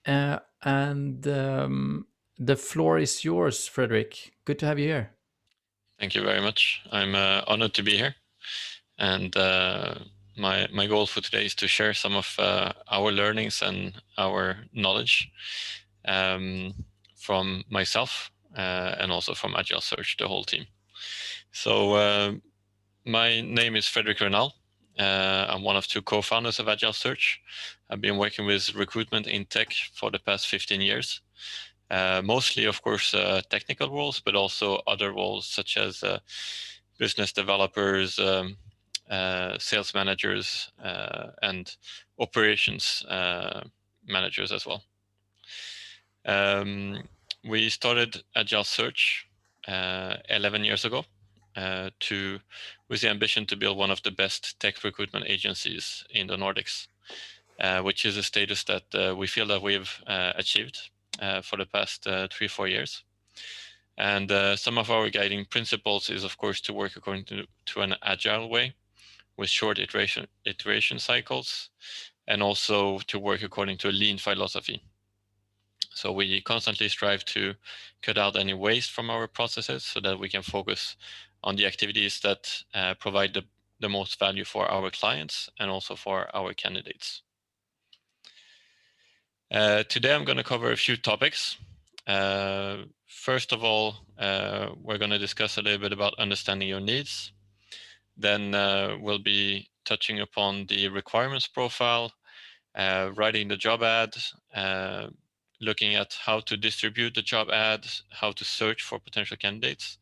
And the floor is yours, Fredrik. Good to have you here. Thank you very much. I'm honored to be here. And my goal for today is to share some of our learnings and our knowledge from myself and also from Agile Search, the whole team. So my name is Fredrik Raynal. I'm one of two co-founders of Agile Search. I've been working with recruitment in tech for the past 15 years. Mostly, of course, technical roles, but also other roles such as business developers, sales managers, and operations managers as well. We started Agile Search 11 years ago with the ambition to build one of the best tech recruitment agencies in the Nordics, which is a status that we feel that we've achieved for the past 3-4 years. And some of our guiding principles is, of course, to work according to an agile way with short iteration cycles, and also to work according to a lean philosophy. So we constantly strive to cut out any waste from our processes so that we can focus on the activities that provide the most value for our clients and also for our candidates. Today I'm going to cover a few topics. First of all, we're going to discuss a little bit about understanding your needs. Then we'll be touching upon the requirements profile, writing the job ad, looking at how to distribute the job ad, how to search for potential candidates,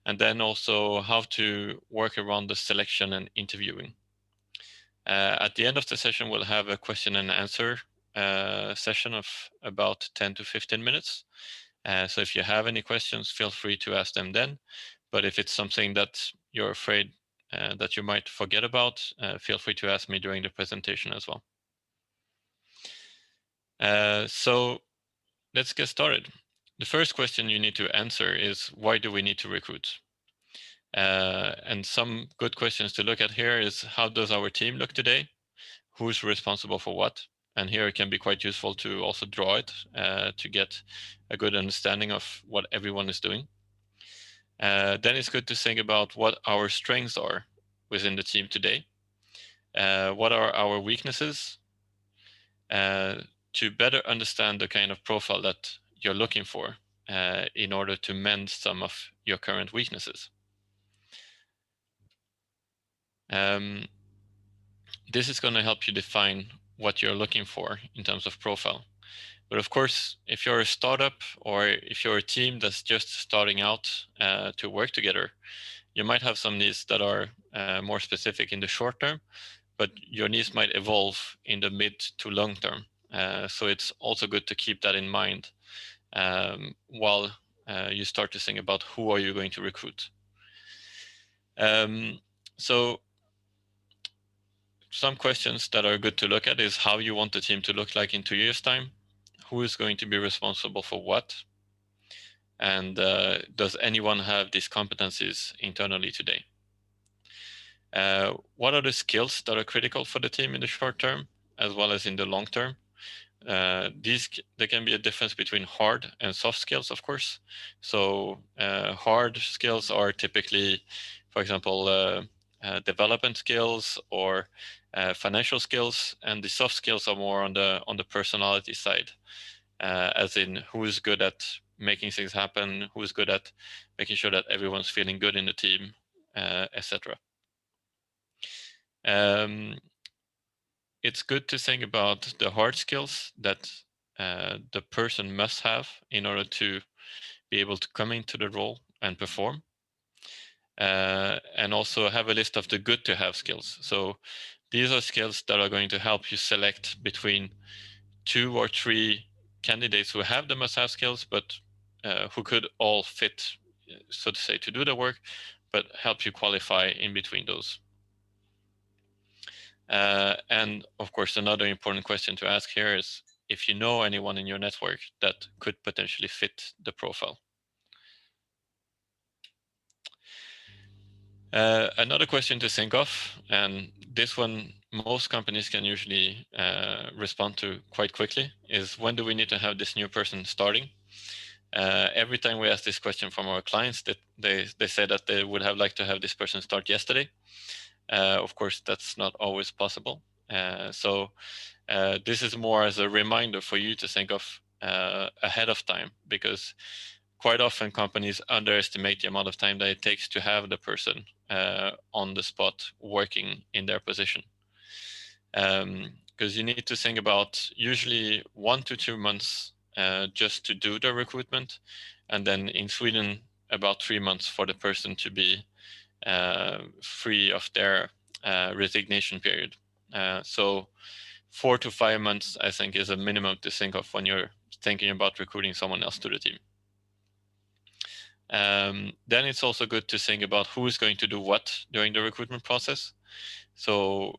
and then also how to work around the selection and interviewing. At the end of the session, we'll have a question and answer session of about 10 to 15 minutes. So if you have any questions, feel free to ask them then. But if it's something that you're afraid that you might forget about, feel free to ask me during the presentation as well. So let's get started. The first question you need to answer is, why do we need to recruit? And some good questions to look at here is, how does our team look today? Who's responsible for what? And here it can be quite useful to also draw it to get a good understanding of what everyone is doing. Then it's good to think about what our strengths are within the team today. What are our weaknesses? To better understand the kind of profile that you're looking for in order to mend some of your current weaknesses. This is going to help you define what you're looking for in terms of profile. But of course, if you're a startup or if you're a team that's just starting out to work together, you might have some needs that are more specific in the short term, but your needs might evolve in the mid to long term. So it's also good to keep that in mind while you start to think about who are you going to recruit. So some questions that are good to look at is how you want the team to look like in 2 years' time, who is going to be responsible for what, and does anyone have these competencies internally today? What are the skills that are critical for the team in the short term as well as in the long term? There can be a difference between hard and soft skills, of course. So hard skills are typically, for example, development skills or financial skills, and the soft skills are more on the personality side, as in who is good at making things happen, who is good at making sure that everyone's feeling good in the team, etc. It's good to think about the hard skills that the person must have in order to be able to come into the role and perform. And also have a list of the good to have skills. So these are skills that are going to help you select between 2 or 3 candidates who have the must have skills, but who could all fit, so to say, to do the work, but help you qualify in between those. And of course, another important question to ask here is if you know anyone in your network that could potentially fit the profile. Another question to think of, and this one most companies can usually respond to quite quickly is, when do we need to have this new person starting? Every time we ask this question from our clients, that they say that they would have liked to have this person start yesterday. Of course, that's not always possible. So this is more as a reminder for you to think of ahead of time, because quite often companies underestimate the amount of time that it takes to have the person on the spot working in their position. Because you need to think about usually 1 to 2 months just to do the recruitment, and then in Sweden about 3 months for the person to be free of their resignation period. So 4 to 5 months, I think, is a minimum to think of when you're thinking about recruiting someone else to the team. Then it's also good to think about who is going to do what during the recruitment process. So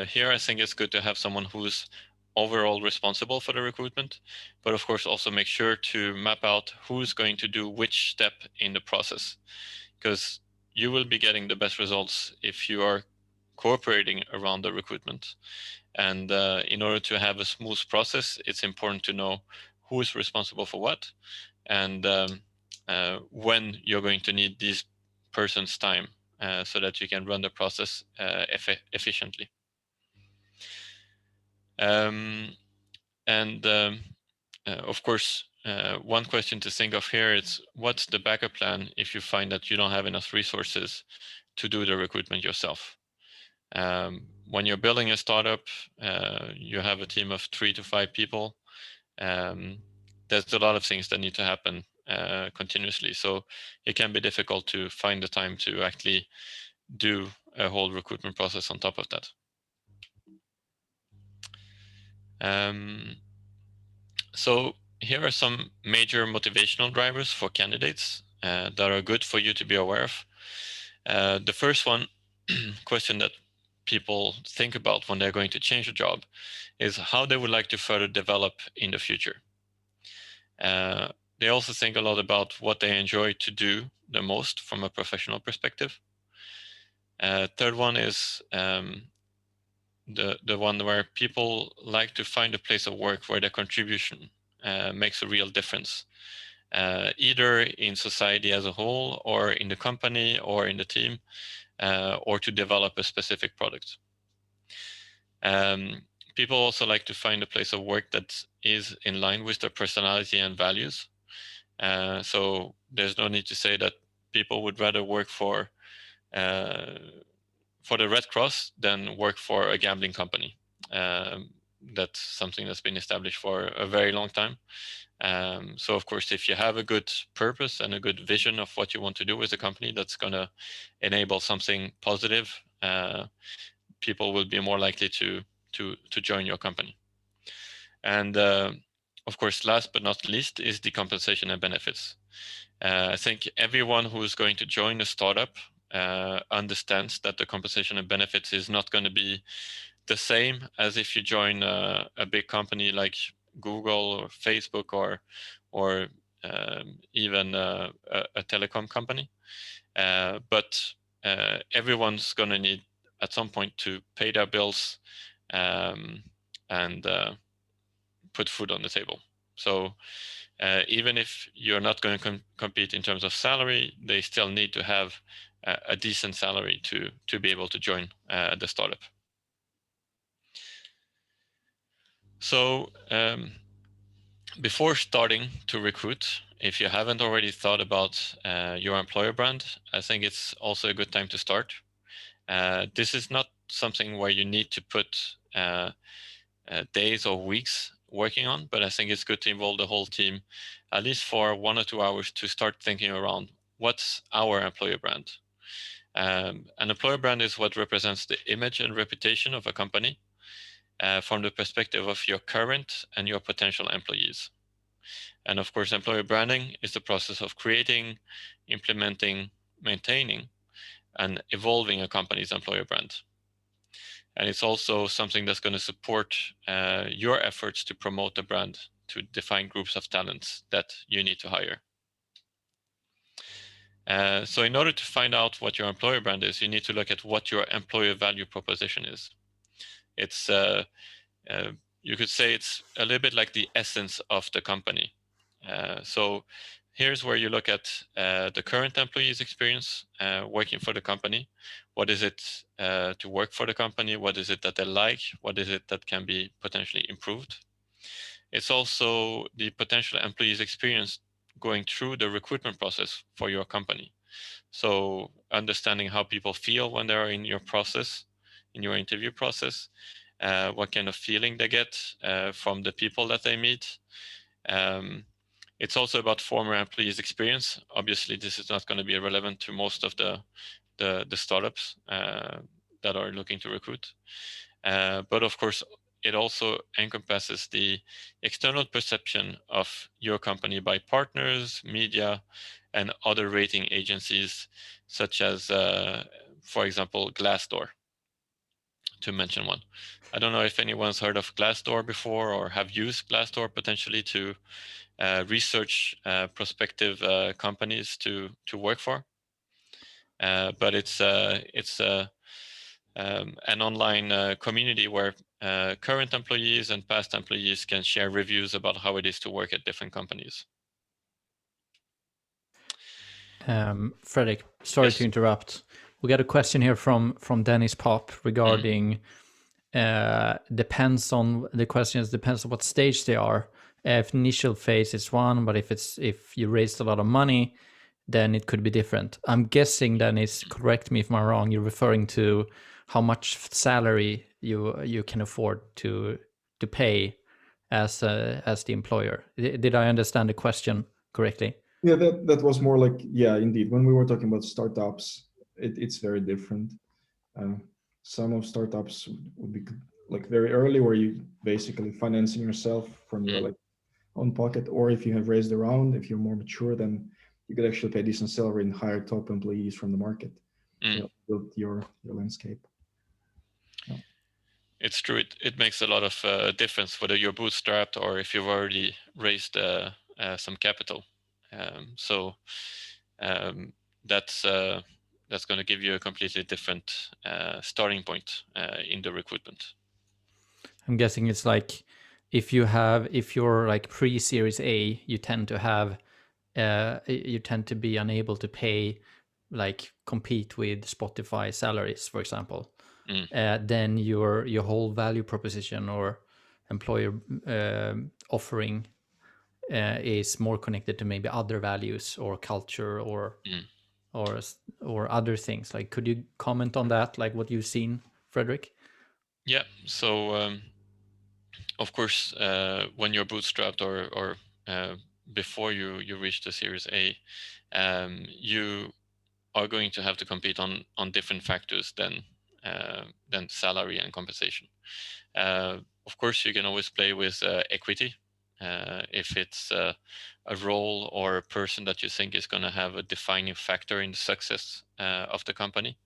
here I think it's good to have someone who's overall responsible for the recruitment, but of course also make sure to map out who's going to do which step in the process, because you will be getting the best results if you are cooperating around the recruitment. And in order to have a smooth process, it's important to know who is responsible for what, and when you're going to need these person's time so that you can run the process efficiently. Of course, one question to think of here is, what's the backup plan if you find that you don't have enough resources to do the recruitment yourself? When you're building a startup, you have a team of 3 to 5 people. There's a lot of things that need to happen continuously. So it can be difficult to find the time to actually do a whole recruitment process on top of that. So here are some major motivational drivers for candidates that are good for you to be aware of. The first one question that people think about when they're going to change a job is how they would like to further develop in the future. They also think a lot about what they enjoy to do the most from a professional perspective. Third one is the one where people like to find a place of work where their contribution makes a real difference, either in society as a whole, or in the company, or in the team, or to develop a specific product. People also like to find a place of work that is in line with their personality and values. So there's no need to say that people would rather work for the Red Cross than work for a gambling company. That's something that's been established for a very long time. So of course, if you have a good purpose and a good vision of what you want to do with the company that's going to enable something positive, people will be more likely to join your company. And of course, last but not least is the compensation and benefits. I think everyone who is going to join a startup understands that the compensation and benefits is not going to be the same as if you join a big company like Google or Facebook or even a telecom company. But everyone's going to need at some point to pay their bills and put food on the table. So even if you're not going to compete in terms of salary, they still need to have a decent salary to be able to join the startup. So before starting to recruit, if you haven't already thought about your employer brand, I think it's also a good time to start. This is not something where you need to put days or weeks working on, but I think it's good to involve the whole team, at least for 1 or 2 hours, to start thinking around what's our employer brand. An employer brand is what represents the image and reputation of a company from the perspective of your current and your potential employees. And of course, employer branding is the process of creating, implementing, maintaining, and evolving a company's employer brand. And it's also something that's going to support your efforts to promote the brand, to define groups of talents that you need to hire. So in order to find out what your employer brand is, you need to look at what your employer value proposition is. It's you could say it's a little bit like the essence of the company. So here's where you look at the current employee's experience working for the company. What is it to work for the company? What is it that they like? What is it that can be potentially improved? It's also the potential employee's experience going through the recruitment process for your company. So understanding how people feel when they're in your process, in your interview process, what kind of feeling they get from the people that they meet. Um, it's also about former employees' experience. Obviously, this is not going to be relevant to most of the startups that are looking to recruit. But of course, it also encompasses the external perception of your company by partners, media, and other rating agencies, such as, for example, Glassdoor, to mention one. I don't know if anyone's heard of Glassdoor before or have used Glassdoor potentially to research prospective companies to work for. But it's an online community where current employees and past employees can share reviews about how it is to work at different companies. Fredrik, sorry to Yes. interrupt. We got a question here from Dennis Pop regarding depends on the questions depends on what stage they are. If initial phase is one, but if you raised a lot of money, then it could be different. I'm guessing, Dennis, correct me if I'm wrong, you're referring to how much salary you can afford to pay as the employer. Did I understand the question correctly? Yeah, that was more like, yeah, indeed. When we were talking about startups, it's very different. Some of startups would be like very early, where you basically financing yourself from your like own pocket, or if you have raised a round, if you're more mature, then you could actually pay decent salary and hire top employees from the market. Build your landscape. Yeah. It's true. It makes a lot of difference whether you're bootstrapped or if you've already raised some capital. So that's going to give you a completely different starting point in the recruitment. I'm guessing it's like if you're like pre-series A, you tend to be unable to pay, like compete with Spotify salaries, for example. Then your whole value proposition or employer offering is more connected to maybe other values or culture or other things. Like, could you comment on that, like what you've seen, Fredrik? Yeah. So of course, when you're bootstrapped or before you reach the Series A, you are going to have to compete on different factors than salary and compensation. Of course, you can always play with equity if it's a role or a person that you think is going to have a defining factor in the success of the company.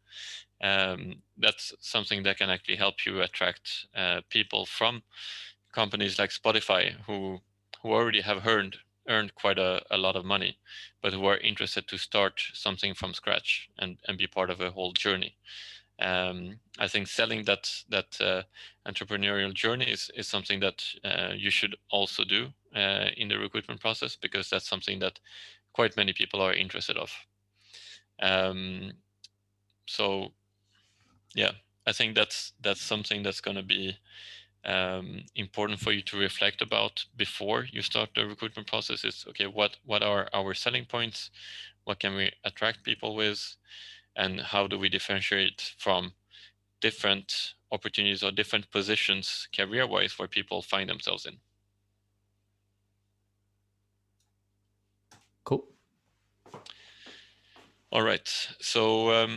That's something that can actually help you attract people from companies like Spotify who already have earned quite a lot of money, but who are interested to start something from scratch and be part of a whole journey. I think selling that entrepreneurial journey is something that you should also do in the recruitment process, because that's something that quite many people are interested of. So yeah, I think that's something that's going to be important for you to reflect about before you start the recruitment process. Is okay, what are our selling points? What can we attract people with? And how do we differentiate from different opportunities or different positions career-wise where people find themselves in? Cool. All right. So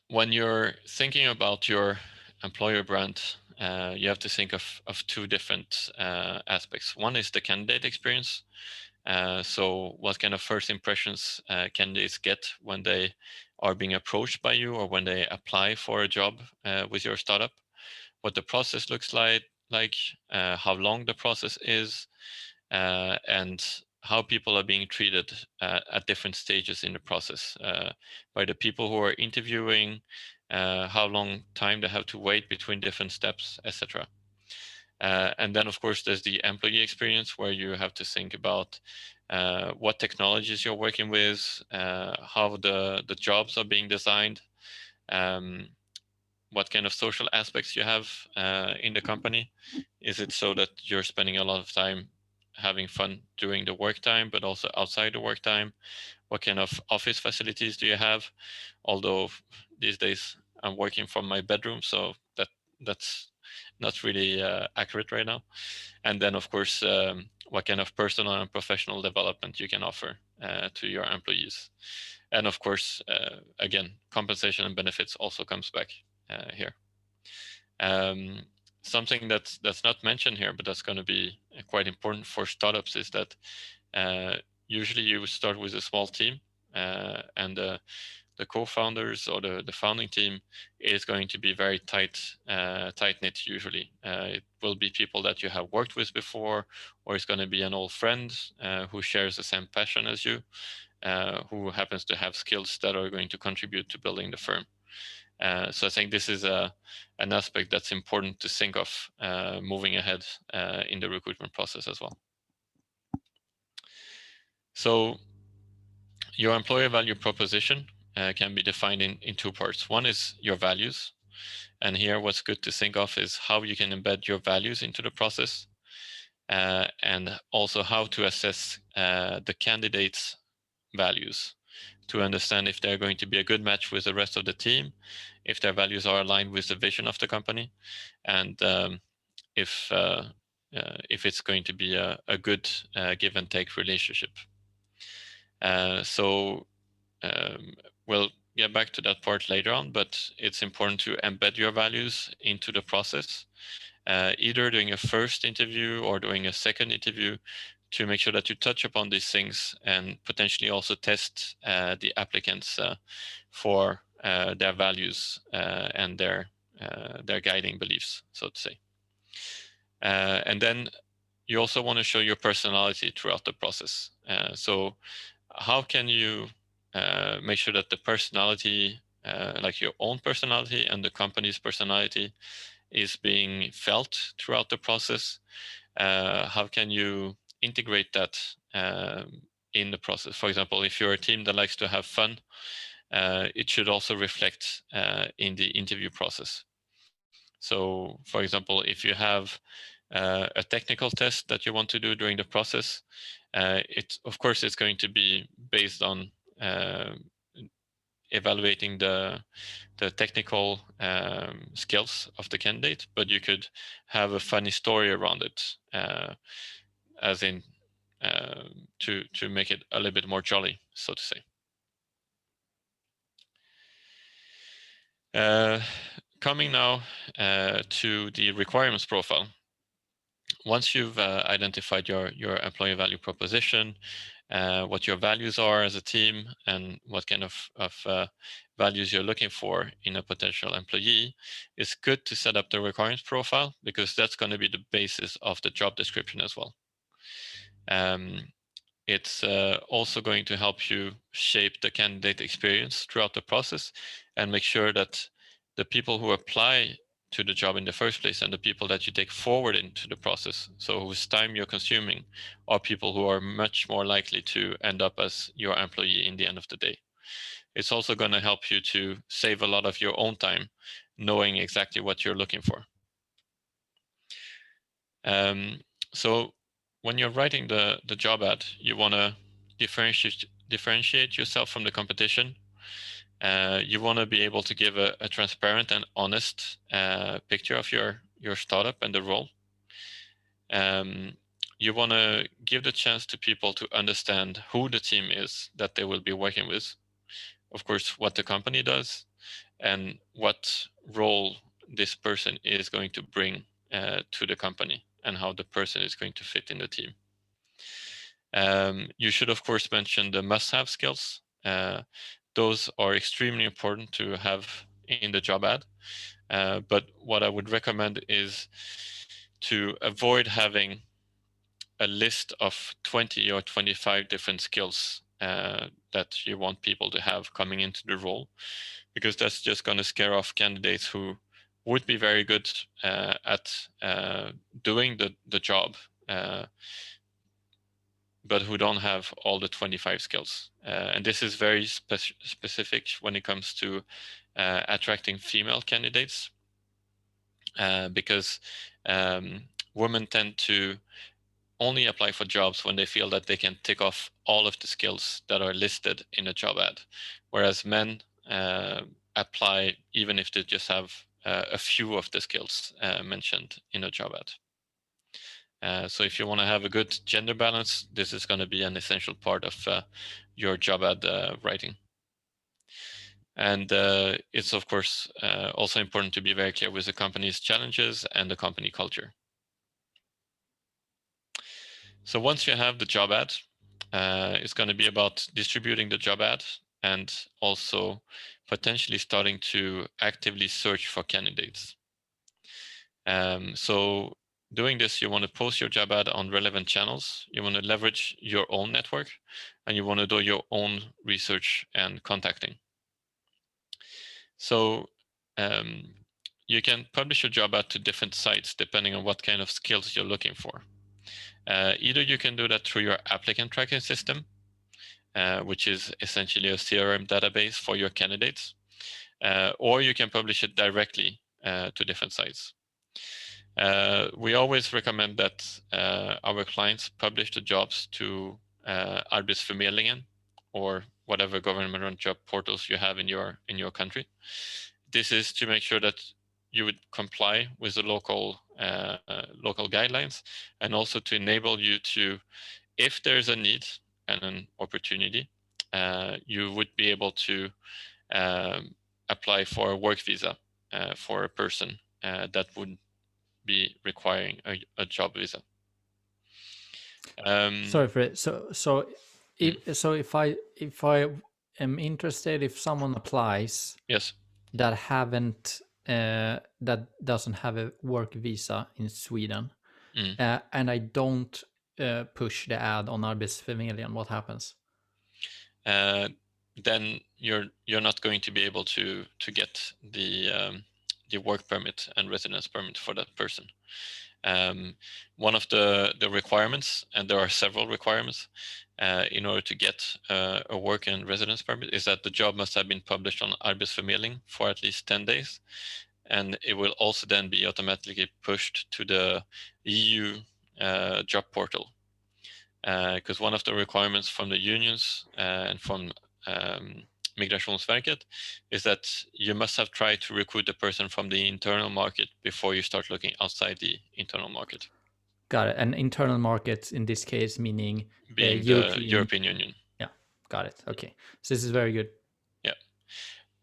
when you're thinking about your employer brand, you have to think of two different aspects. One is the candidate experience. So what kind of first impressions candidates get when they are being approached by you or when they apply for a job with your startup? What the process looks like how long the process is, and how people are being treated at different stages in the process by the people who are interviewing, how long time they have to wait between different steps, etc. And then, of course, there's the employee experience, where you have to think about what technologies you're working with, how the jobs are being designed, what kind of social aspects you have in the company. Is it so that you're spending a lot of time having fun during the work time, but also outside the work time? What kind of office facilities do you have? Although these days I'm working from my bedroom, so that's not really accurate right now. And then, of course, what kind of personal and professional development you can offer to your employees. And of course, again, compensation and benefits also comes back here. Something that's not mentioned here, but that's going to be quite important for startups, is that usually you start with a small team, and the co-founders or the founding team is going to be very tight-knit usually. It will be people that you have worked with before, or it's going to be an old friend who shares the same passion as you, who happens to have skills that are going to contribute to building the firm. So I think this is an aspect that's important to think of moving ahead in the recruitment process as well. So your employer value proposition can be defined in two parts. One is your values. And here what's good to think of is how you can embed your values into the process, and also how to assess the candidates' values to understand if they're going to be a good match with the rest of the team, if their values are aligned with the vision of the company, and if it's going to be a good give and take relationship. So we'll get back to that part later on, but it's important to embed your values into the process, either during a first interview or during a second interview, to make sure that you touch upon these things and potentially also test the applicants for their values and their guiding beliefs, so to say. And then you also want to show your personality throughout the process. So how can you make sure that the personality, like your own personality and the company's personality, is being felt throughout the process? How can you integrate that in the process? For example, if you're a team that likes to have fun, it should also reflect in the interview process. So, for example, if you have a technical test that you want to do during the process, of course, it's going to be based on evaluating the technical skills of the candidate, but you could have a funny story around it, as in to make it a little bit more jolly, so to say. Coming now to the requirements profile. Once you've identified your employee value proposition, what your values are as a team, and what kind of values you're looking for in a potential employee, it's good to set up the requirements profile, because that's going to be the basis of the job description as well. It's also going to help you shape the candidate experience throughout the process and make sure that the people who apply to the job in the first place and the people that you take forward into the process, so whose time you're consuming, are people who are much more likely to end up as your employee in the end of the day. It's also going to help you to save a lot of your own time knowing exactly what you're looking for. So when you're writing the job ad, you want to differentiate yourself from the competition. You want to be able to give a transparent and honest picture of your startup and the role. You want to give the chance to people to understand who the team is that they will be working with, of course, what the company does, and what role this person is going to bring to the company, and how the person is going to fit in the team. You should, of course, mention the must-have skills. Those are extremely important to have in the job ad. But what I would recommend is to avoid having a list of 20 or 25 different skills that you want people to have coming into the role, because that's just going to scare off candidates who would be very good at doing the job, but who don't have all the 25 skills. And this is very specific when it comes to attracting female candidates, because women tend to only apply for jobs when they feel that they can tick off all of the skills that are listed in a job ad, whereas men apply even if they just have a few of the skills mentioned in a job ad. So if you want to have a good gender balance, this is going to be an essential part of your job ad writing. And it's, of course, also important to be very clear with the company's challenges and the company culture. So once you have the job ad, it's going to be about distributing the job ad and also potentially starting to actively search for candidates. So doing this, you want to post your job ad on relevant channels. You want to leverage your own network, and you want to do your own research and contacting. So you can publish your job ad to different sites depending on what kind of skills you're looking for. Either you can do that through your applicant tracking system, which is essentially a CRM database for your candidates, or you can publish it directly to different sites. We always recommend that our clients publish the jobs to Arbetsförmedlingen or whatever government-run job portals you have in your country. This is to make sure that you would comply with the local guidelines, and also to enable you to, if there's a need and an opportunity, you would be able to apply for a work visa for a person that would be requiring a job visa. Sorry, Fred. So if I am interested, if someone applies, yes, that doesn't have a work visa in Sweden, and I don't push the ad on Arbetsförmedlingen, what happens? Then you're not going to be able to get the work permit and residence permit for that person. One of the requirements, and there are several requirements in order to get a work and residence permit, is that the job must have been published on Arbetsförmedling for at least 10 days. And it will also then be automatically pushed to the EU job portal. Because one of the requirements from the unions and from Migrationsverket is that you must have tried to recruit the person from the internal market before you start looking outside the internal market. Got it. And internal market in this case meaning being the European Union. Yeah, got it. Okay, so this is very good. Yeah,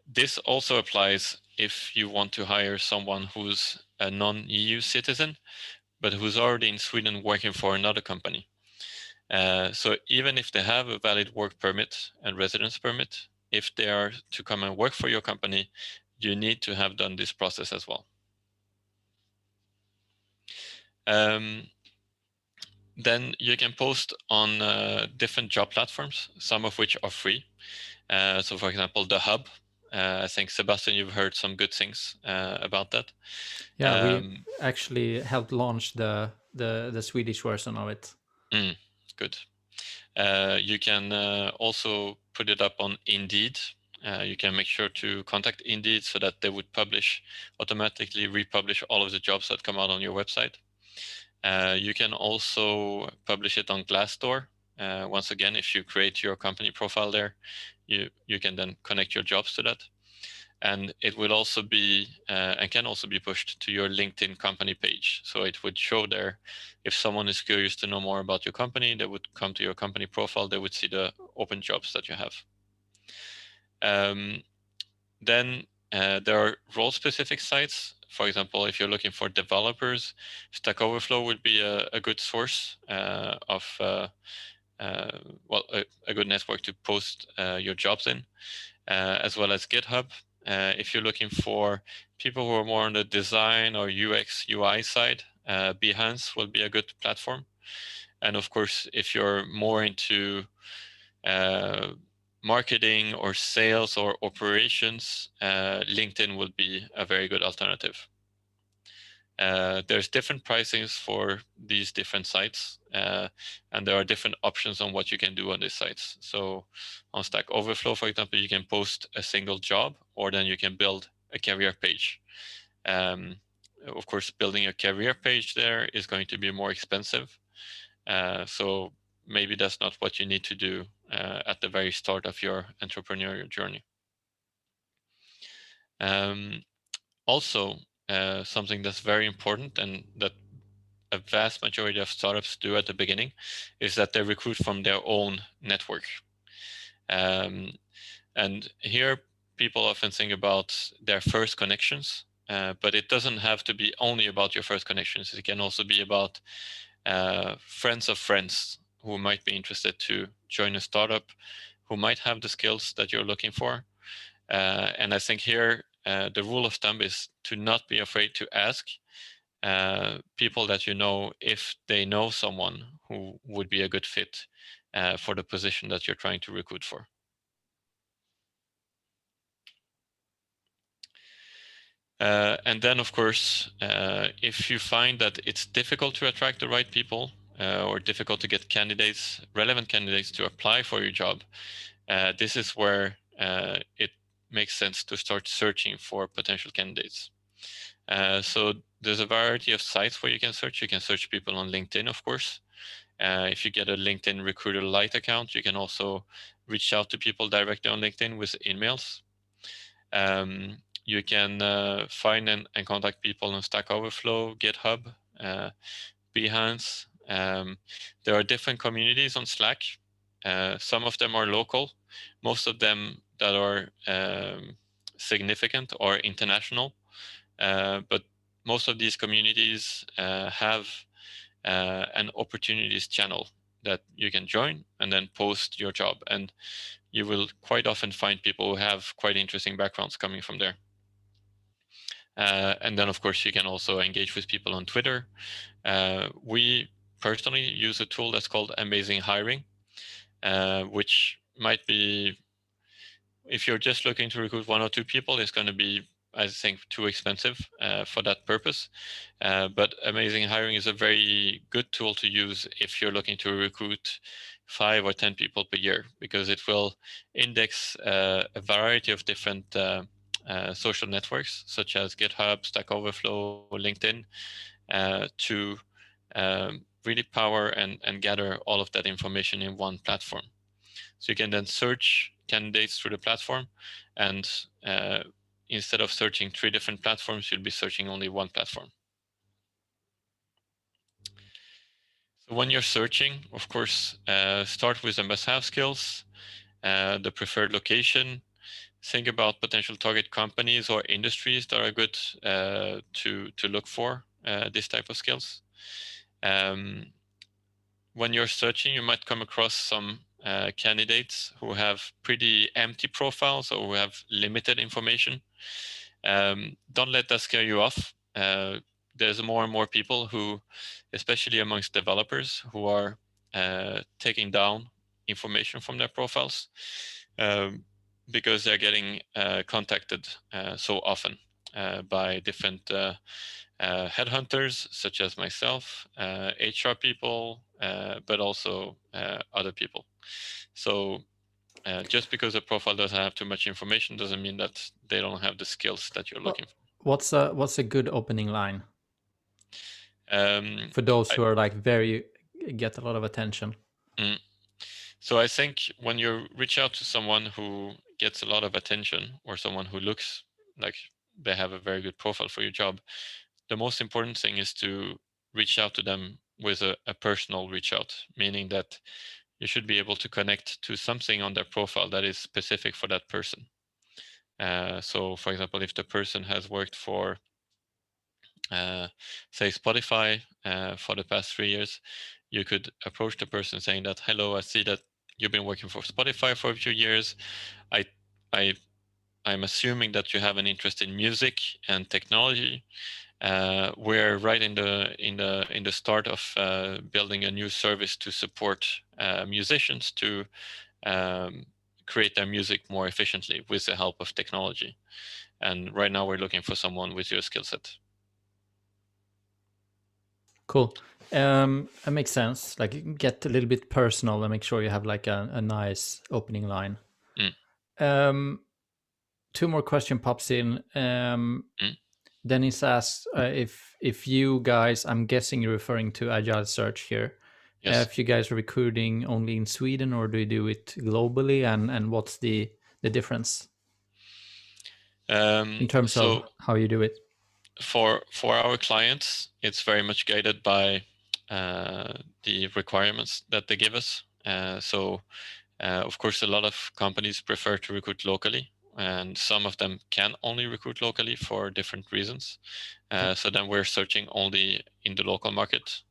this also applies if you want to hire someone who's a non-EU citizen, but who's already in Sweden working for another company. So even if they have a valid work permit and residence permit, if they are to come and work for your company, you need to have done this process as well. Then you can post on different job platforms, some of which are free. So for example, the Hub. I think, Sebastian, you've heard some good things about that. Yeah, we actually helped launch the Swedish version of it. Good. You can also put it up on Indeed. You can make sure to contact Indeed so that they would automatically republish all of the jobs that come out on your website. You can also publish it on Glassdoor. Once again, if you create your company profile there, you can then connect your jobs to that. And it will also be and can also be pushed to your LinkedIn company page. So it would show there, if someone is curious to know more about your company, they would come to your company profile, they would see the open jobs that you have. Then there are role-specific sites. For example, if you're looking for developers, Stack Overflow would be a good source of a good network to post your jobs in, as well as GitHub. If you're looking for people who are more on the design or UX, UI side, Behance will be a good platform. And of course, if you're more into marketing or sales or operations, LinkedIn would be a very good alternative. There's different pricings for these different sites, and there are different options on what you can do on these sites. So on Stack Overflow, for example, you can post a single job, or then you can build a career page. Of course, building a career page there is going to be more expensive. So maybe that's not what you need to do at the very start of your entrepreneurial journey. Also, something that's very important and that a vast majority of startups do at the beginning is that they recruit from their own network. And here people often think about their first connections, but it doesn't have to be only about your first connections. It can also be about friends of friends who might be interested to join a startup, who might have the skills that you're looking for. And I think here the rule of thumb is to not be afraid to ask people that you know if they know someone who would be a good fit for the position that you're trying to recruit for. And then, of course, if you find that it's difficult to attract the right people or difficult to get candidates, relevant candidates to apply for your job, this is where it makes sense to start searching for potential candidates. So there's a variety of sites where you can search. You can search people on LinkedIn, of course. If you get a LinkedIn Recruiter Lite account, you can also reach out to people directly on LinkedIn with emails. You can find and contact people on Stack Overflow, GitHub, Behance. There are different communities on Slack. Some of them are local. Most of them that are significant are international. But most of these communities have an opportunities channel that you can join and then post your job. And you will quite often find people who have quite interesting backgrounds coming from there. And then, of course, you can also engage with people on Twitter. We personally use a tool that's called Amazing Hiring, which might be, if you're just looking to recruit 1 or 2 people, it's going to be, I think, too expensive for that purpose. But Amazing Hiring is a very good tool to use if you're looking to recruit 5 or 10 people per year, because it will index a variety of different social networks, such as GitHub, Stack Overflow, LinkedIn, to really power and gather all of that information in one platform. So you can then search candidates through the platform, and instead of searching 3 different platforms, you'll be searching only one platform. So when you're searching, of course, start with the must-have skills, the preferred location. Think about potential target companies or industries that are good to look for this type of skills. When you're searching, you might come across some candidates who have pretty empty profiles or who have limited information. Don't let that scare you off. There's more and more people who, especially amongst developers, who are taking down information from their profiles because they're getting contacted so often by different headhunters, such as myself, HR people, but also other people. So just because a profile doesn't have too much information doesn't mean that they don't have the skills that you're looking for. What's a good opening line for those who are like get a lot of attention? So I think when you reach out to someone who gets a lot of attention, or someone who looks like they have a very good profile for your job, the most important thing is to reach out to them with a personal reach out, meaning that you should be able to connect to something on their profile that is specific for that person. So, for example, if the person has worked for, say, Spotify for the past 3 years, you could approach the person saying that, hello, I see that you've been working for Spotify for a few years. I'm assuming that you have an interest in music and technology. We're right in the start of building a new service to support musicians to create their music more efficiently with the help of technology. And right now we're looking for someone with your skill set. Cool. It makes sense. Like get a little bit personal and make sure you have like a nice opening line. Two more question pops in. Dennis asks if you guys, I'm guessing you're referring to Agile Search here. Yes. If you guys are recruiting only in Sweden or do you do it globally, and what's the difference in terms of how you do it? For our clients, it's very much guided by the requirements that they give us. Of course, a lot of companies prefer to recruit locally, and some of them can only recruit locally for different reasons. So then we're searching only in the local market,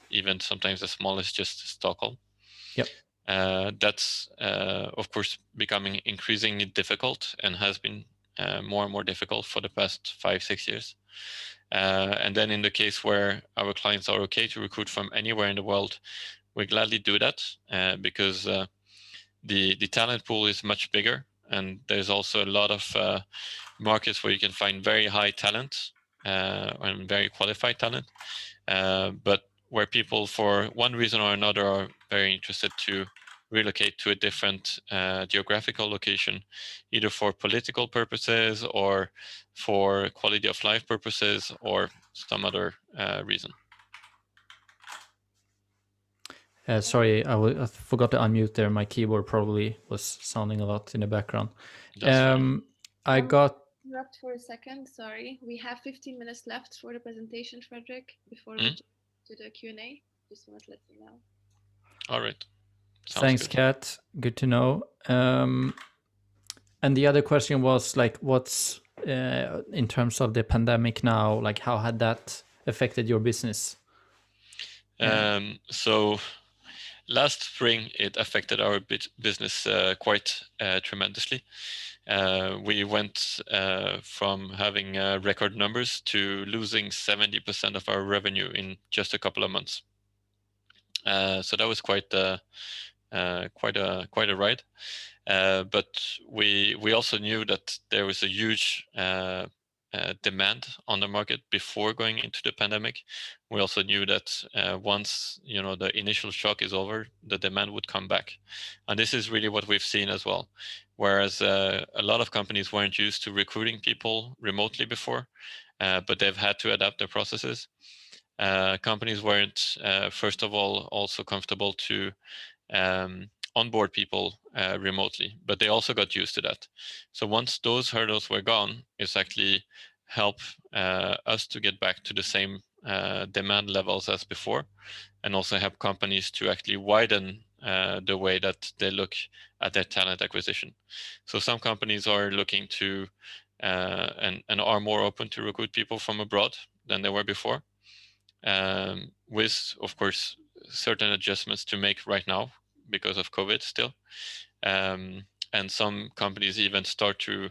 even sometimes as small as just Stockholm. Yep. That's, of course, becoming increasingly difficult and has been more and more difficult for the past 5-6 years. And then in the case where our clients are okay to recruit from anywhere in the world, we gladly do that because the talent pool is much bigger, and there's also a lot of markets where you can find very high talent and very qualified talent, but where people for one reason or another are very interested to relocate to a different geographical location, either for political purposes or for quality of life purposes or some other reason. Sorry, I forgot to unmute there. My keyboard probably was sounding a lot in the background. I got... Interrupt for a second, sorry. We have 15 minutes left for the presentation, Fredrik, before we jump to the Q&A. Just want to let you know. All right. Sounds Thanks, good. Kat. Good to know. And the other question was like, what's in terms of the pandemic now, like how had that affected your business? So last spring, it affected our business quite tremendously. We went from having record numbers to losing 70% of our revenue in just a couple of months. So that was quite a ride. But we also knew that there was a huge demand on the market before going into the pandemic. We also knew that once the initial shock is over, the demand would come back, and this is really what we've seen as well. Whereas a lot of companies weren't used to recruiting people remotely before, but they've had to adapt their processes. Companies weren't, first of all, also comfortable to onboard people remotely, but they also got used to that. So once those hurdles were gone, it's actually helped us to get back to the same demand levels as before, and also help companies to actually widen the way that they look at their talent acquisition. So some companies are looking to and are more open to recruit people from abroad than they were before, with, of course, certain adjustments to make right now because of COVID still. And some companies even start to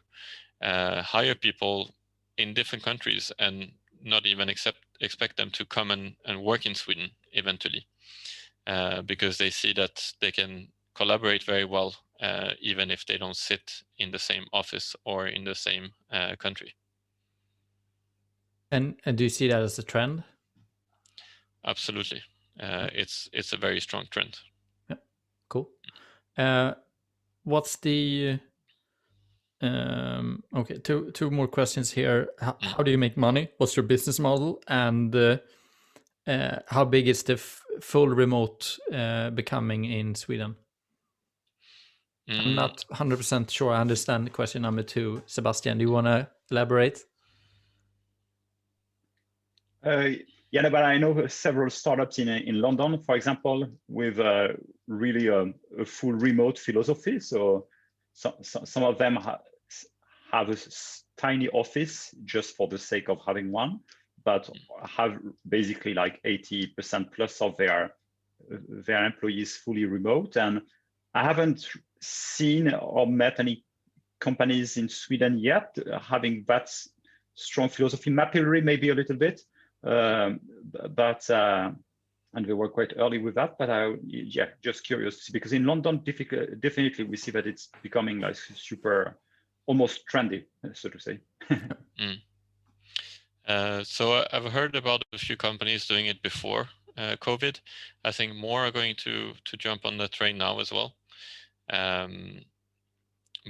hire people in different countries and not even expect them to come and work in Sweden eventually, because they see that they can collaborate very well even if they don't sit in the same office or in the same country. And do you see that as a trend? Absolutely. It's a very strong trend. Yeah, cool. What's the okay, two more questions here. How do you make money? What's your business model? And how big is the full remote becoming in Sweden? I'm not 100% sure I understand question number 2. Sebastian, do you want to elaborate? Yeah, no, but I know several startups in London, for example, with really a full remote philosophy. So some of them have a tiny office just for the sake of having one, but have basically like 80% plus of their employees fully remote. And I haven't seen or met any companies in Sweden yet having that strong philosophy. Mapillary maybe a little bit, but and they were quite early with that. But yeah, just curious, because in London, definitely we see that it's becoming like super, almost trendy, so to say. So I've heard about a few companies doing it before COVID. I think more are going to jump on the train now as well.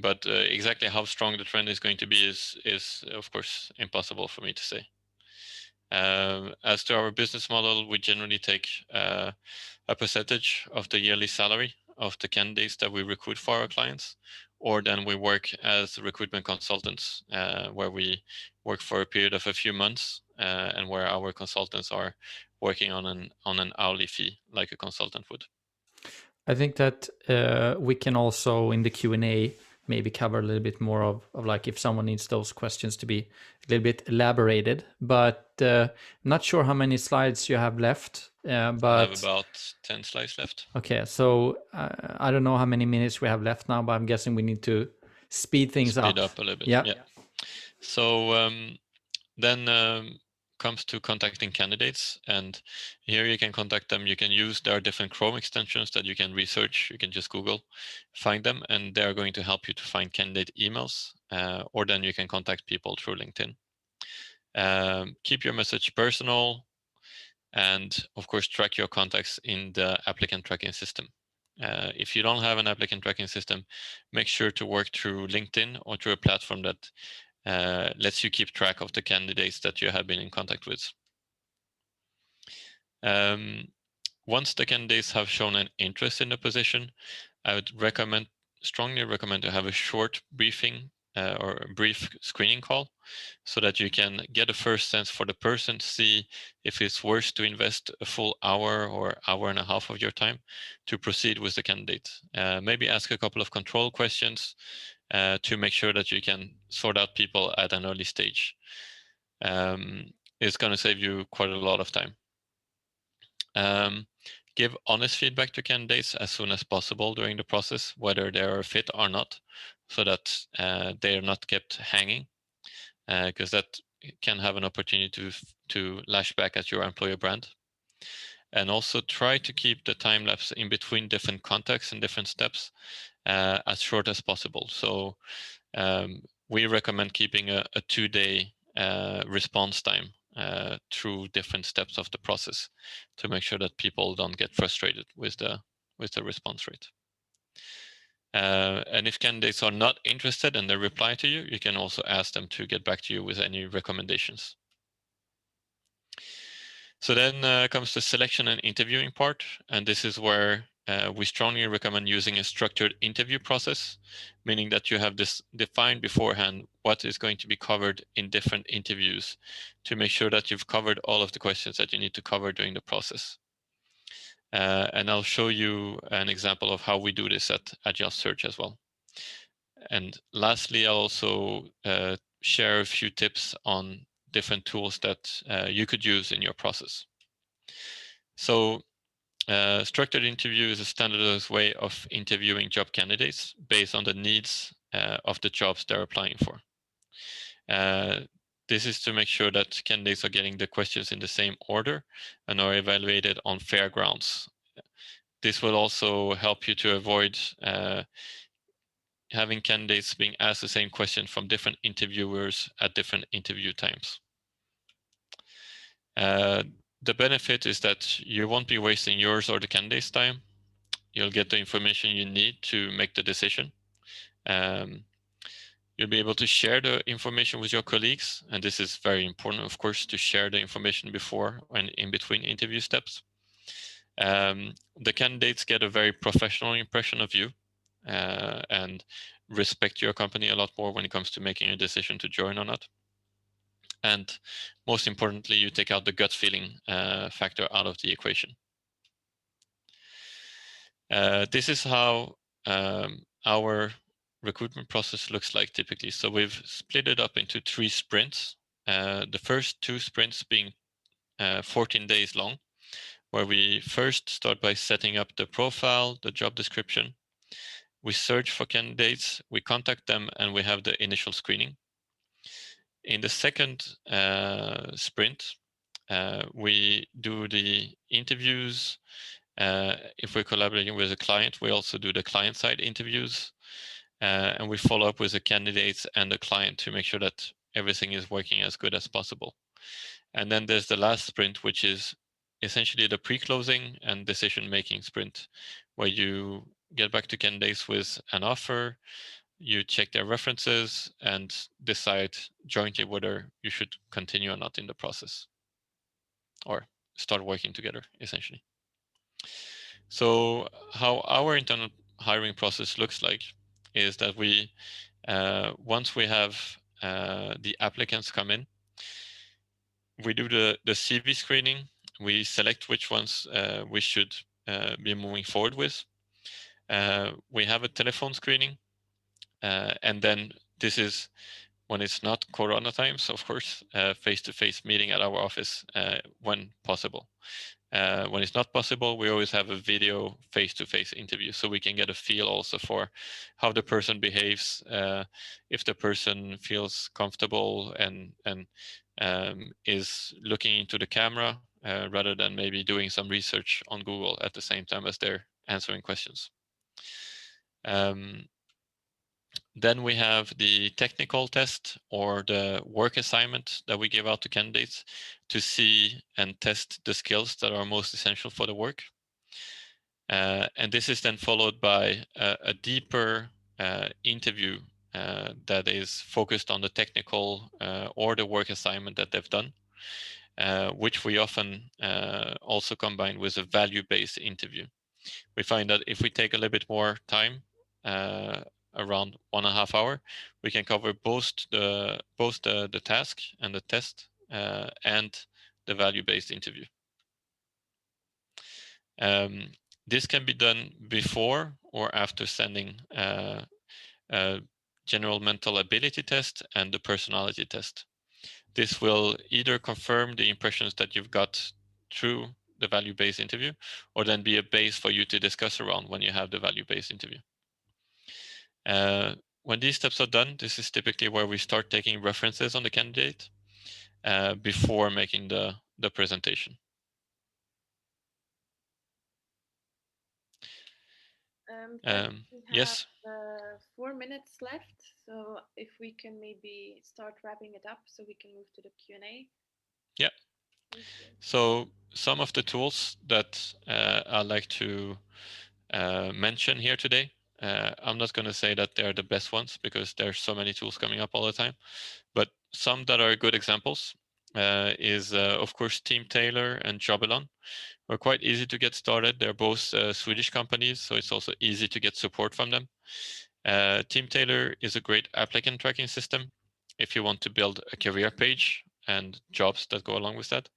But exactly how strong the trend is going to be is of course impossible for me to say. As to our business model, we generally take a percentage of the yearly salary of the candidates that we recruit for our clients, or then we work as recruitment consultants, where we work for a period of a few months, and where our consultants are working on an hourly fee, like a consultant would. I think that we can also in the Q&A maybe cover a little bit more of like if someone needs those questions to be a little bit elaborated, but not sure how many slides you have left. But I have about 10 slides left. Okay, so I don't know how many minutes we have left now, but I'm guessing we need to speed things up. Speed up a little bit. Yeah. So then comes to contacting candidates, and here you can contact them. You can use, there are different Chrome extensions that you can research. You can just Google, find them, and they're going to help you to find candidate emails, or then you can contact people through LinkedIn. Keep your message personal, and of course track your contacts in the applicant tracking system. If you don't have an applicant tracking system, make sure to work through LinkedIn or through a platform that lets you keep track of the candidates that you have been in contact with. Once the candidates have shown an interest in the position, I would strongly recommend to have a short briefing or a brief screening call, so that you can get a first sense for the person, see if it's worth to invest a full hour or hour and a half of your time to proceed with the candidate. Maybe ask a couple of control questions to make sure that you can sort out people at an early stage. It's going to save you quite a lot of time. Give honest feedback to candidates as soon as possible during the process, whether they are a fit or not, so that they are not kept hanging, because that can have an opportunity to lash back at your employer brand. And also try to keep the time lapse in between different contacts and different steps as short as possible. So we recommend keeping a 2-day response time through different steps of the process to make sure that people don't get frustrated with the response rate. And if candidates are not interested and they reply to you, you can also ask them to get back to you with any recommendations. So then comes the selection and interviewing part, and this is where we strongly recommend using a structured interview process, meaning that you have this defined beforehand what is going to be covered in different interviews to make sure that you've covered all of the questions that you need to cover during the process. And I'll show you an example of how we do this at Agile Search as well. And lastly, I'll also share a few tips on different tools that you could use in your process. So structured interview is a standardized way of interviewing job candidates based on the needs of the jobs they're applying for. This is to make sure that candidates are getting the questions in the same order and are evaluated on fair grounds. This will also help you to avoid having candidates being asked the same question from different interviewers at different interview times. The benefit is that you won't be wasting yours or the candidate's time. You'll get the information you need to make the decision. You'll be able to share the information with your colleagues, and this is very important, of course, to share the information before and in between interview steps. The candidates get a very professional impression of you and respect your company a lot more when it comes to making a decision to join or not. And most importantly, you take out the gut feeling factor out of the equation. This is how our recruitment process looks like typically. So we've split it up into 3 sprints. The first 2 sprints being 14 days long, where we first start by setting up the profile, the job description. We search for candidates, we contact them, and we have the initial screening. In the second sprint, we do the interviews. If we're collaborating with a client, we also do the client-side interviews. And we follow up with the candidates and the client to make sure that everything is working as good as possible. And then there's the last sprint, which is essentially the pre-closing and decision-making sprint, where you get back to candidates with an offer, you check their references, and decide jointly whether you should continue or not in the process, or start working together, essentially. So how our internal hiring process looks like is that we, once we have the applicants come in, we do the CV screening. We select which ones we should be moving forward with. We have a telephone screening, and then this is when it's not Corona times, of course, face-to-face meeting at our office when possible. When it's not possible, we always have a video face-to-face interview, so we can get a feel also for how the person behaves, if the person feels comfortable and is looking into the camera rather than maybe doing some research on Google at the same time as they're answering questions. Then we have the technical test or the work assignment that we give out to candidates to see and test the skills that are most essential for the work. And this is then followed by a deeper interview that is focused on the technical or the work assignment that they've done, which we often also combine with a value-based interview. We find that if we take a little bit more time, around 1.5 hours, we can cover both the task and the test and the value-based interview. This can be done before or after sending a general mental ability test and the personality test. This will either confirm the impressions that you've got through the value-based interview, or then be a base for you to discuss around when you have the value-based interview. When these steps are done, this is typically where we start taking references on the candidate before making the presentation. We have yes. 4 minutes left, so if we can maybe start wrapping it up so we can move to the Q&A. Yeah. So some of the tools that I like to mention here today, I'm not going to say that they're the best ones because there's so many tools coming up all the time, but some that are good examples is of course Teamtailor and Jobelon. Are quite easy to get started. They're both Swedish companies, so it's also easy to get support from them. Teamtailor is a great applicant tracking system if you want to build a career page and jobs that go along with that.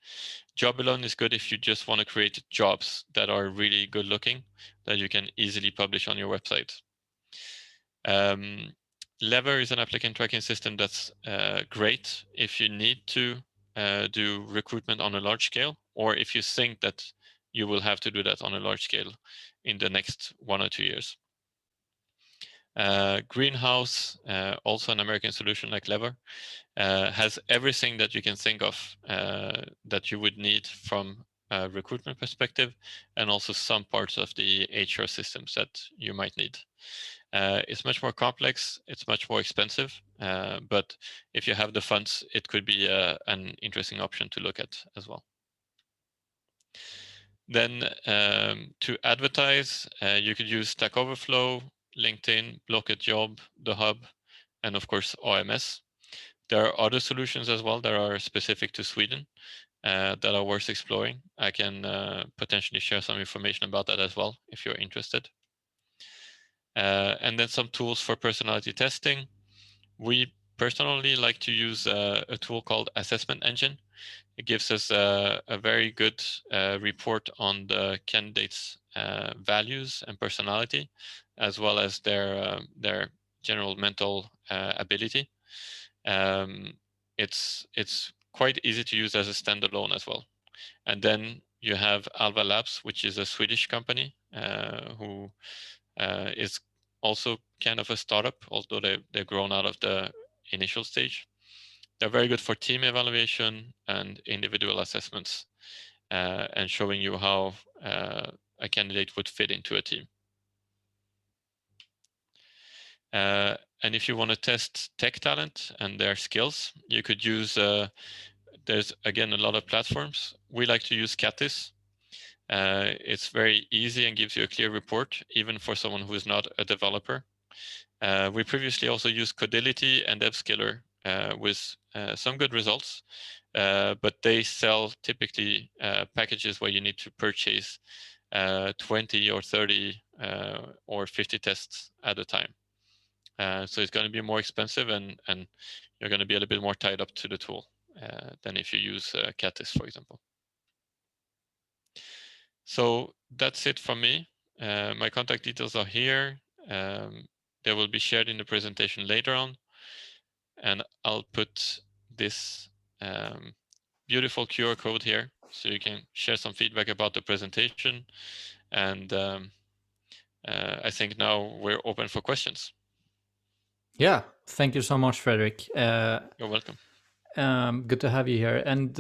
Jobelon is good if you just want to create jobs that are really good looking that you can easily publish on your website. Lever is an applicant tracking system that's great if you need to do recruitment on a large scale, or if you think that you will have to do that on a large scale in the next 1 or 2 years. Greenhouse, also an American solution like Lever, has everything that you can think of that you would need from a recruitment perspective, and also some parts of the HR systems that you might need. It's much more complex, it's much more expensive, but if you have the funds, it could be an interesting option to look at as well. Then to advertise, you could use Stack Overflow, LinkedIn, Block-a-Job, The Hub, and of course OMS. There are other solutions as well that are specific to Sweden that are worth exploring. I can potentially share some information about that as well if you're interested. And then some tools for personality testing. We personally like to use a tool called Assessment Engine. It gives us a very good report on the candidates' values and personality, as well as their general mental ability. It's quite easy to use as a standalone as well. And then you have Alva Labs, which is a Swedish company who is also kind of a startup, although they've grown out of the initial stage, They're very good for team evaluation and individual assessments, and showing you how a candidate would fit into a team. And if you want to test tech talent and their skills, you could use, there's again a lot of platforms. We like to use Catis. It's very easy and gives you a clear report, even for someone who is not a developer. We previously also used Codility and DevSkiller with some good results, but they sell typically packages where you need to purchase 20 or 30 or 50 tests at a time. So it's going to be more expensive, and you're going to be a little bit more tied up to the tool than if you use Catis, for example. So that's it from me. My contact details are here. They will be shared in the presentation later on. And I'll put this beautiful QR code here so you can share some feedback about the presentation. And I think now we're open for questions. Yeah, thank you so much, Fredrik. You're welcome. Good to have you here. And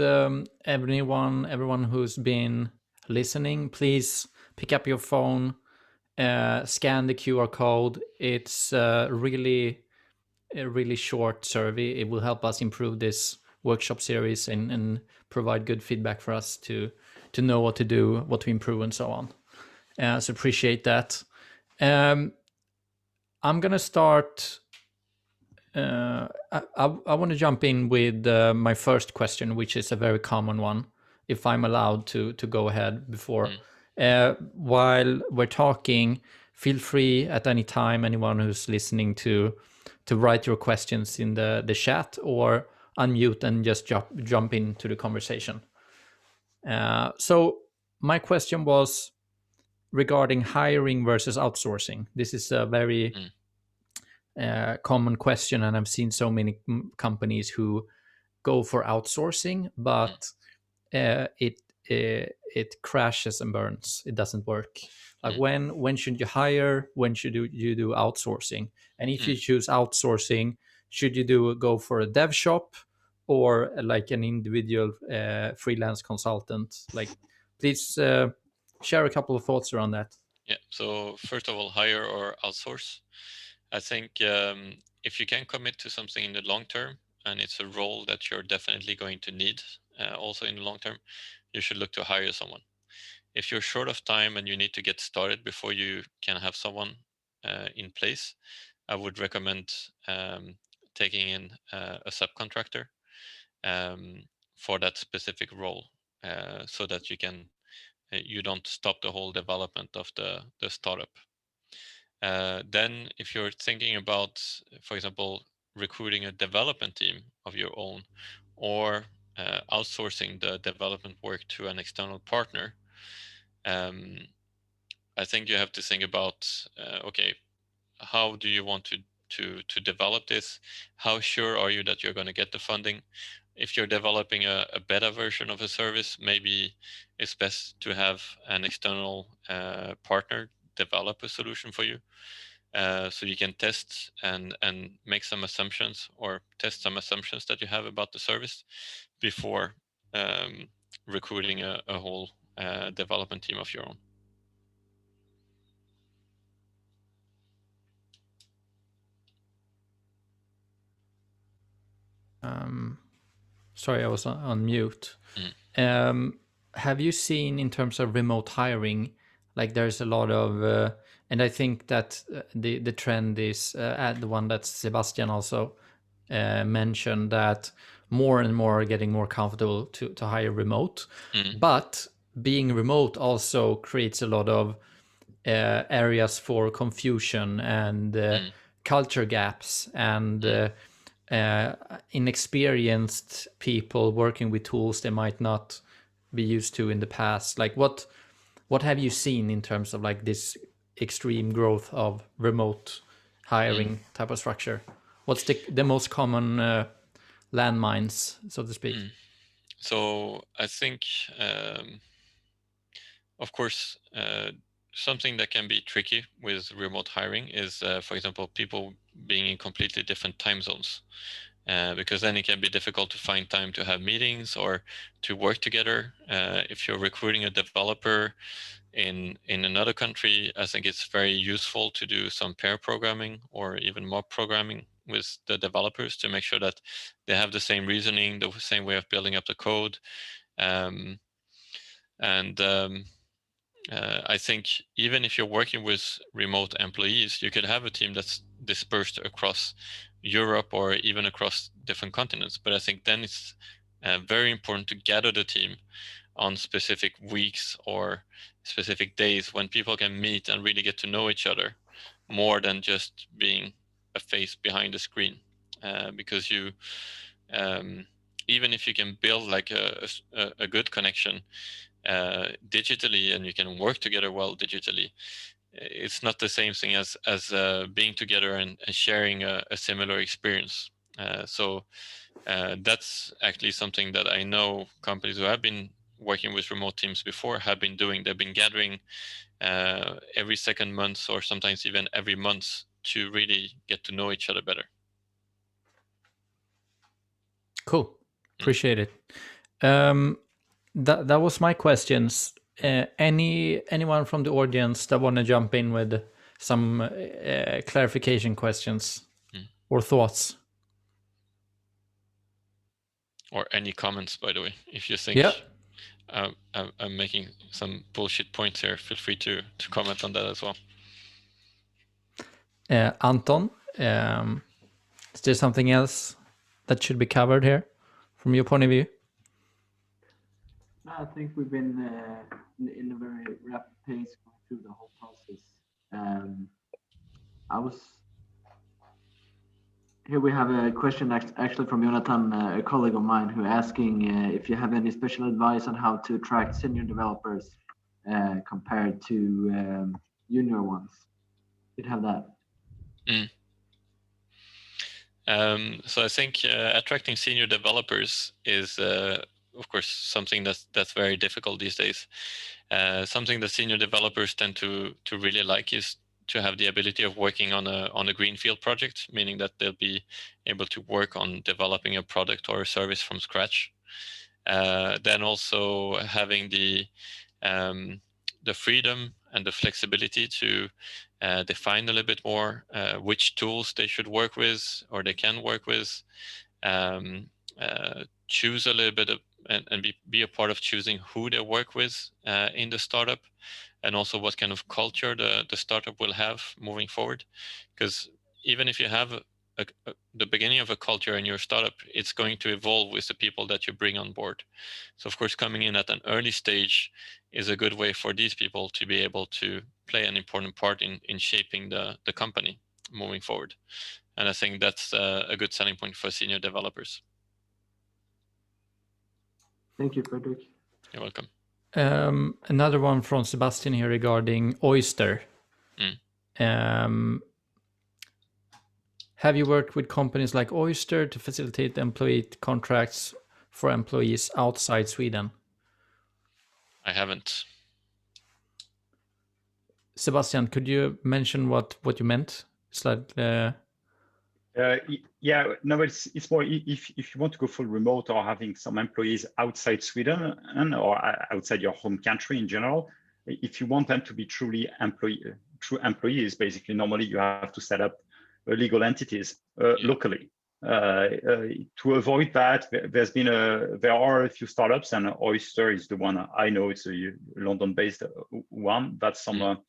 everyone who's been listening, please pick up your phone, scan the QR code. It's really a really short survey. It will help us improve this workshop series and provide good feedback for us to know what to do, what to improve, and so on. So appreciate that. I'm gonna start. I want to jump in with my first question, which is a very common one. If I'm allowed to go ahead before, while we're talking, feel free at any time, anyone who's listening, to write your questions in the chat or unmute and just jump into the conversation. So my question was regarding hiring versus outsourcing. This is a very common question, and I've seen so many companies who go for outsourcing, but it crashes and burns. It doesn't work. Like when should you hire? When should you do outsourcing? And if you choose outsourcing, should you go for a dev shop or like an individual freelance consultant? Like, please share a couple of thoughts around that. Yeah. So first of all, hire or outsource. I think if you can commit to something in the long term and it's a role that you're definitely going to need also in the long term, you should look to hire someone. If you're short of time and you need to get started before you can have someone in place, I would recommend taking in a subcontractor for that specific role so that you don't stop the whole development of the startup. Then if you're thinking about, for example, recruiting a development team of your own or outsourcing the development work to an external partner, I think you have to think about, okay, how do you want to develop this? How sure are you that you're going to get the funding? If you're developing a beta version of a service, maybe it's best to have an external partner develop a solution for you. So you can test and make some assumptions or test some assumptions that you have about the service before recruiting a whole development team of your own. Sorry, I was on mute. Have you seen, in terms of remote hiring, like there's a lot of, and I think that the trend is the one that Sebastian also mentioned, that more and more are getting more comfortable to hire remote. But being remote also creates a lot of areas for confusion and culture gaps and inexperienced people working with tools they might not be used to in the past. Like what have you seen in terms of like this extreme growth of remote hiring type of structure? What's the most common landmines, so to speak? So I think, of course, something that can be tricky with remote hiring is, for example, people being in completely different time zones. because then it can be difficult to find time to have meetings or to work together. If you're recruiting a developer in another country, I think it's very useful to do some pair programming or even mob programming with the developers to make sure that they have the same reasoning, the same way of building up the code. I think even if you're working with remote employees, you could have a team that's dispersed across Europe or even across different continents. But I think then it's very important to gather the team on specific weeks or specific days when people can meet and really get to know each other more than just being a face behind the screen. Because you, even if you can build like a good connection digitally and you can work together well digitally, it's not the same thing as being together and sharing a similar experience. So that's actually something that I know companies who have been working with remote teams before have been doing. They've been gathering every second month or sometimes even every month to really get to know each other better. Cool. Appreciate it. That was my questions. Anyone from the audience that want to jump in with some clarification questions or thoughts? Or any comments, by the way, if you think I'm making some bullshit points here, feel free to comment on that as well. Anton, is there something else that should be covered here from your point of view? I think we've been in a very rapid pace going through the whole process. Here we have a question actually from Jonathan, a colleague of mine, who asking if you have any special advice on how to attract senior developers compared to junior ones. You'd have that. So I think attracting senior developers is, of course, something that's very difficult these days. Something that senior developers tend to really like is to have the ability of working on a greenfield project, meaning that they'll be able to work on developing a product or a service from scratch. Then also having the freedom and the flexibility to define a little bit more which tools they should work with or they can work with, choose a little bit of, and be a part of choosing who they work with in the startup, and also what kind of culture the startup will have moving forward. Because even if you have the beginning of a culture in your startup, it's going to evolve with the people that you bring on board. So of course, coming in at an early stage is a good way for these people to be able to play an important part in shaping the company moving forward. And I think that's a good selling point for senior developers. Thank you, Fredrik. You're welcome. Another one from Sebastian here regarding Oyster. Have you worked with companies like Oyster to facilitate employee contracts for employees outside Sweden? I haven't. Sebastian, could you mention what you meant? Yeah, no, it's more if you want to go full remote or having some employees outside Sweden or outside your home country in general, if you want them to be true employees, basically, normally you have to set up legal entities locally. To avoid that, there are a few startups, and Oyster is the one I know. It's a London-based one. That's some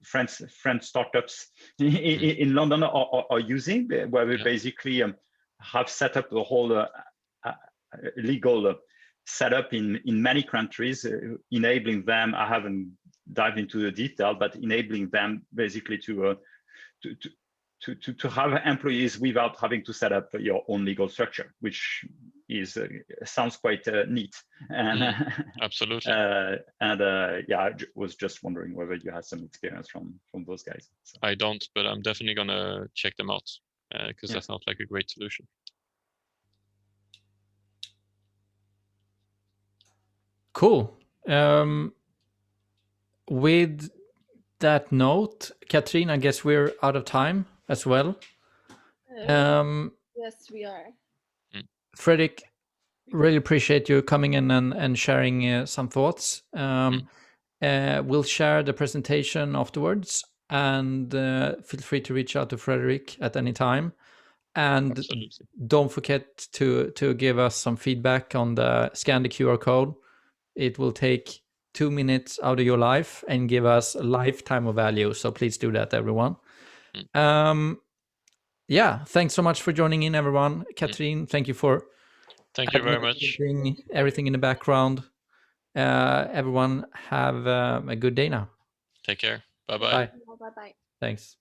French startups in London are using, where we basically have set up the whole legal setup in many countries, enabling them. I haven't dived into the detail, but enabling them basically to have employees without having to set up your own legal structure, which is sounds quite neat. And absolutely. I was just wondering whether you had some experience from those guys. So. I don't, but I'm definitely gonna check them out because that sounds like a great solution. Cool. With that note, Katrin, I guess we're out of time as well. Yes, we are. Fredrik, really appreciate you coming in and sharing some thoughts. We'll share the presentation afterwards, and feel free to reach out to Fredrik at any time. And Absolutely. don't forget to give us some feedback on scan the QR code. It will take 2 minutes out of your life and give us a lifetime of value. So please do that, everyone. Yeah, thanks so much for joining in, everyone. Catherine, thank you for very much. Everything in the background. Everyone have a good day now. Take care. Bye-bye. Bye. Bye-bye. Thanks.